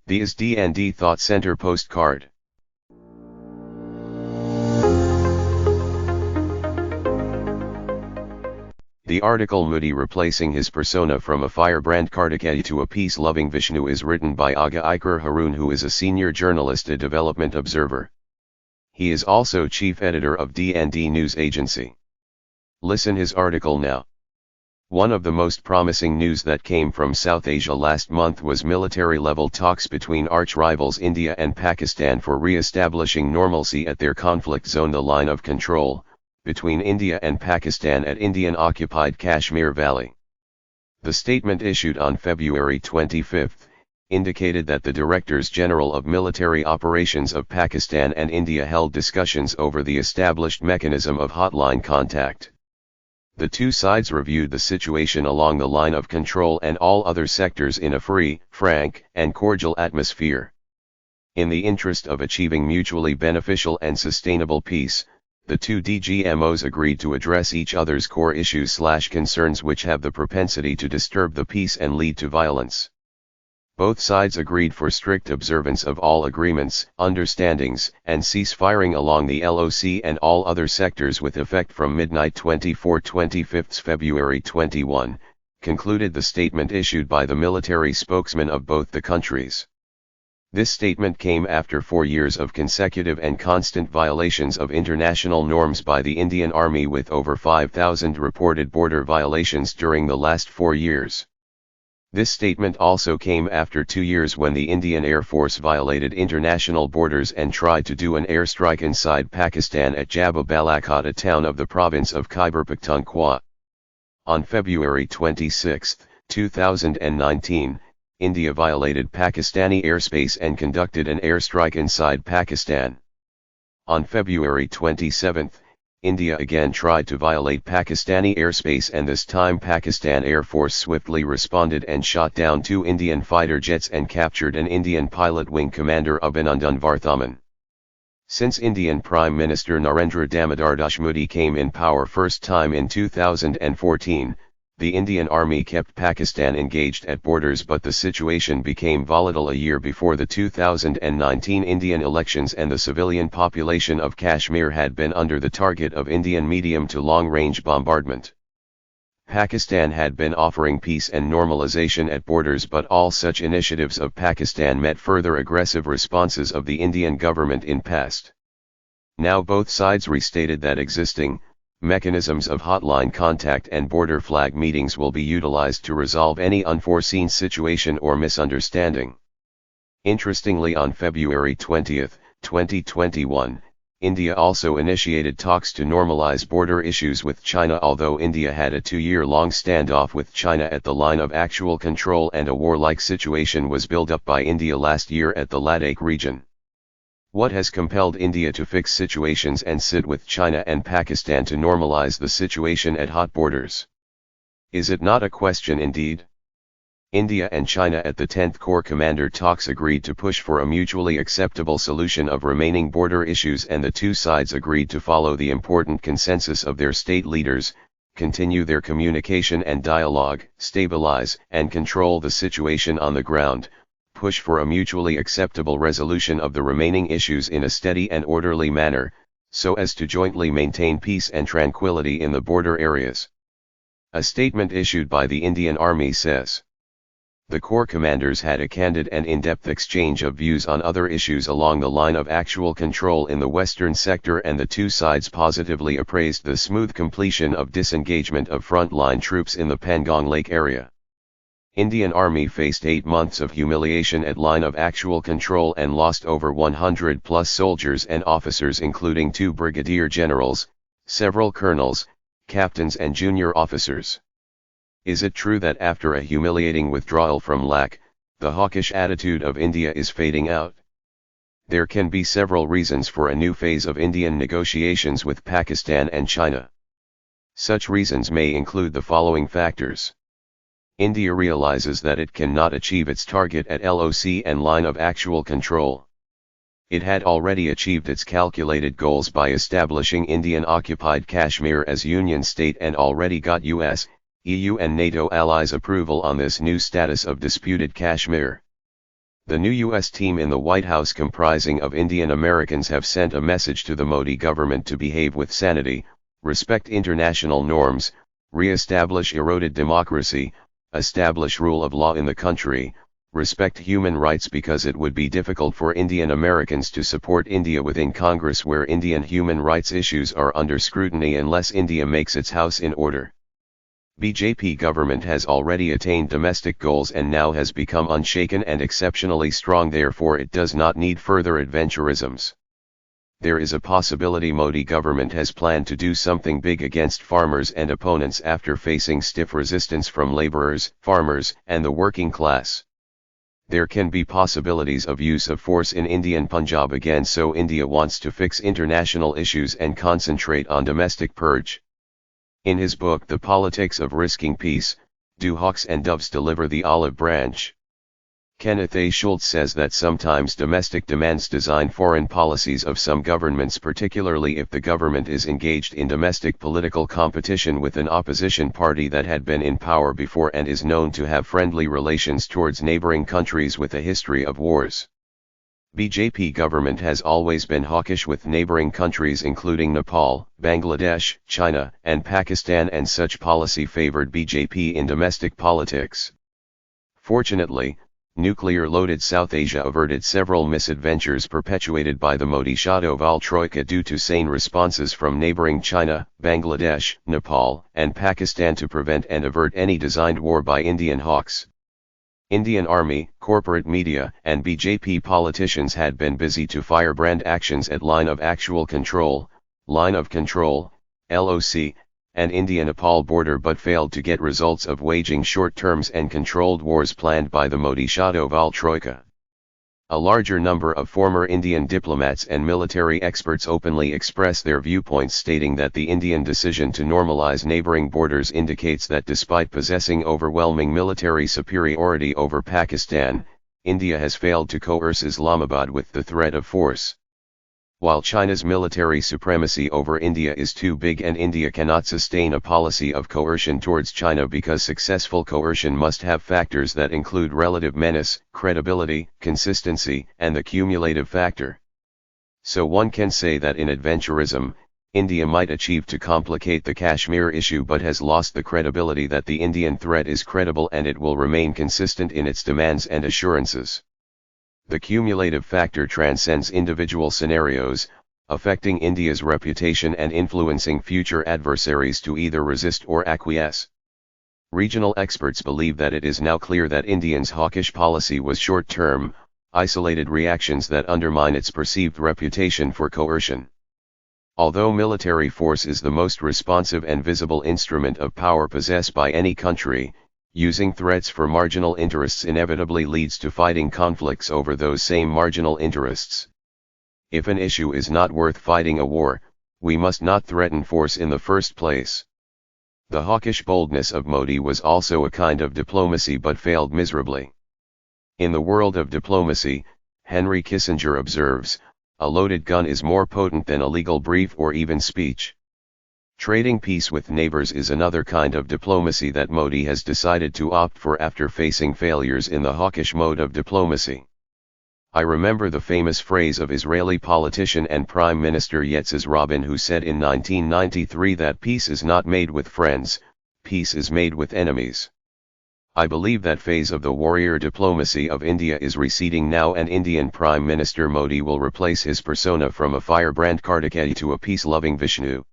The D&D Thought Center postcard. The article Moody replacing his persona from a firebrand Kartikeya to a peace-loving Vishnu is written by Agha Iqrar Haroon, who is a senior journalist at Development Observer. He is also chief editor of D&D News Agency. Listen his article now. One of the most promising news that came from South Asia last month was military-level talks between arch-rivals India and Pakistan for re-establishing normalcy at their conflict zone, the line of control between India and Pakistan at Indian-occupied Kashmir Valley. The statement issued on February 25 indicated that the Directors General of Military Operations of Pakistan and India held discussions over the established mechanism of hotline contact. The two sides reviewed the situation along the line of control and all other sectors in a free, frank, and cordial atmosphere. In the interest of achieving mutually beneficial and sustainable peace, the two DGMOs agreed to address each other's core issues/concerns which have the propensity to disturb the peace and lead to violence. Both sides agreed for strict observance of all agreements, understandings, and cease firing along the LOC and all other sectors with effect from midnight 25 February 21, concluded the statement issued by the military spokesman of both the countries. This statement came after 4 years of consecutive and constant violations of international norms by the Indian Army, with over 5,000 reported border violations during the last 4 years. This statement also came after 2 years when the Indian Air Force violated international borders and tried to do an airstrike inside Pakistan at Jabba Balakot, a town of the province of Khyber Pakhtunkhwa. On February 26, 2019, India violated Pakistani airspace and conducted an airstrike inside Pakistan. On February 27, India again tried to violate Pakistani airspace, and this time Pakistan Air Force swiftly responded and shot down 2 Indian fighter jets and captured an Indian pilot wing commander Abhinandan Varthaman. Since Indian Prime Minister Narendra Damodar Das Modi came in power first time in 2014, the Indian Army kept Pakistan engaged at borders, but the situation became volatile a year before the 2019 Indian elections, and the civilian population of Kashmir had been under the target of Indian medium to long-range bombardment. Pakistan had been offering peace and normalization at borders, but all such initiatives of Pakistan met further aggressive responses of the Indian government in past. Now both sides restated that existing mechanisms of hotline contact and border flag meetings will be utilized to resolve any unforeseen situation or misunderstanding. Interestingly, on February 20, 2021, India also initiated talks to normalize border issues with China, although India had a 2-year-long standoff with China at the line of actual control, and a warlike situation was built up by India last year at the Ladakh region. What has compelled India to fix situations and sit with China and Pakistan to normalize the situation at hot borders? Is it not a question indeed? India and China at the 10th Corps Commander talks agreed to push for a mutually acceptable solution of remaining border issues, and the two sides agreed to follow the important consensus of their state leaders, continue their communication and dialogue, stabilize and control the situation on the ground, push for a mutually acceptable resolution of the remaining issues in a steady and orderly manner, so as to jointly maintain peace and tranquility in the border areas. A statement issued by the Indian Army says, the Corps commanders had a candid and in-depth exchange of views on other issues along the line of actual control in the western sector, and the two sides positively appraised the smooth completion of disengagement of front-line troops in the Pangong Lake area. Indian Army faced 8 months of humiliation at line of actual control and lost over 100+ soldiers and officers, including 2 brigadier generals, several colonels, captains and junior officers. Is it true that after a humiliating withdrawal from LAC, the hawkish attitude of India is fading out? There can be several reasons for a new phase of Indian negotiations with Pakistan and China. Such reasons may include the following factors. India realizes that it cannot achieve its target at LOC and line of actual control. It had already achieved its calculated goals by establishing Indian-occupied Kashmir as Union state, and already got US, EU and NATO allies' approval on this new status of disputed Kashmir. The new US team in the White House, comprising of Indian Americans, have sent a message to the Modi government to behave with sanity, respect international norms, re-establish eroded democracy, establish rule of law in the country, respect human rights, because it would be difficult for Indian Americans to support India within Congress where Indian human rights issues are under scrutiny unless India makes its house in order. BJP government has already attained domestic goals and now has become unshaken and exceptionally strong, therefore it does not need further adventurisms. There is a possibility Modi government has planned to do something big against farmers and opponents after facing stiff resistance from laborers, farmers, and the working class. There can be possibilities of use of force in Indian Punjab again, so India wants to fix international issues and concentrate on domestic purge. In his book The Politics of Risking Peace, Do Hawks and Doves Deliver the Olive Branch? Kenneth A. Schultz says that sometimes domestic demands design foreign policies of some governments, particularly if the government is engaged in domestic political competition with an opposition party that had been in power before and is known to have friendly relations towards neighboring countries with a history of wars. BJP government has always been hawkish with neighboring countries including Nepal, Bangladesh, China, and Pakistan, and such policy favored BJP in domestic politics. Fortunately, nuclear-loaded South Asia averted several misadventures perpetuated by the Modi Shadoval Troika due to sane responses from neighboring China, Bangladesh, Nepal, and Pakistan to prevent and avert any designed war by Indian hawks. Indian army, corporate media, and BJP politicians had been busy to firebrand actions at Line of Actual Control, Line of Control, LOC, and India-Nepal border, but failed to get results of waging short-terms and controlled wars planned by the Modi Shadoval Troika. A larger number of former Indian diplomats and military experts openly express their viewpoints, stating that the Indian decision to normalize neighboring borders indicates that despite possessing overwhelming military superiority over Pakistan, India has failed to coerce Islamabad with the threat of force. While China's military supremacy over India is too big and India cannot sustain a policy of coercion towards China, because successful coercion must have factors that include relative menace, credibility, consistency, and the cumulative factor. So one can say that in adventurism, India might achieve to complicate the Kashmir issue but has lost the credibility that the Indian threat is credible and it will remain consistent in its demands and assurances. The cumulative factor transcends individual scenarios, affecting India's reputation and influencing future adversaries to either resist or acquiesce. Regional experts believe that it is now clear that India's hawkish policy was short-term, isolated reactions that undermine its perceived reputation for coercion. Although military force is the most responsive and visible instrument of power possessed by any country, using threats for marginal interests inevitably leads to fighting conflicts over those same marginal interests. If an issue is not worth fighting a war, we must not threaten force in the first place. The hawkish boldness of Modi was also a kind of diplomacy but failed miserably. In the world of diplomacy, Henry Kissinger observes, a loaded gun is more potent than a legal brief or even speech. Trading peace with neighbors is another kind of diplomacy that Modi has decided to opt for after facing failures in the hawkish mode of diplomacy. I remember the famous phrase of Israeli politician and Prime Minister Yitzhak Rabin, who said in 1993 that peace is not made with friends, peace is made with enemies. I believe that phase of the warrior diplomacy of India is receding now, and Indian Prime Minister Modi will replace his persona from a firebrand Kartikeya to a peace-loving Vishnu.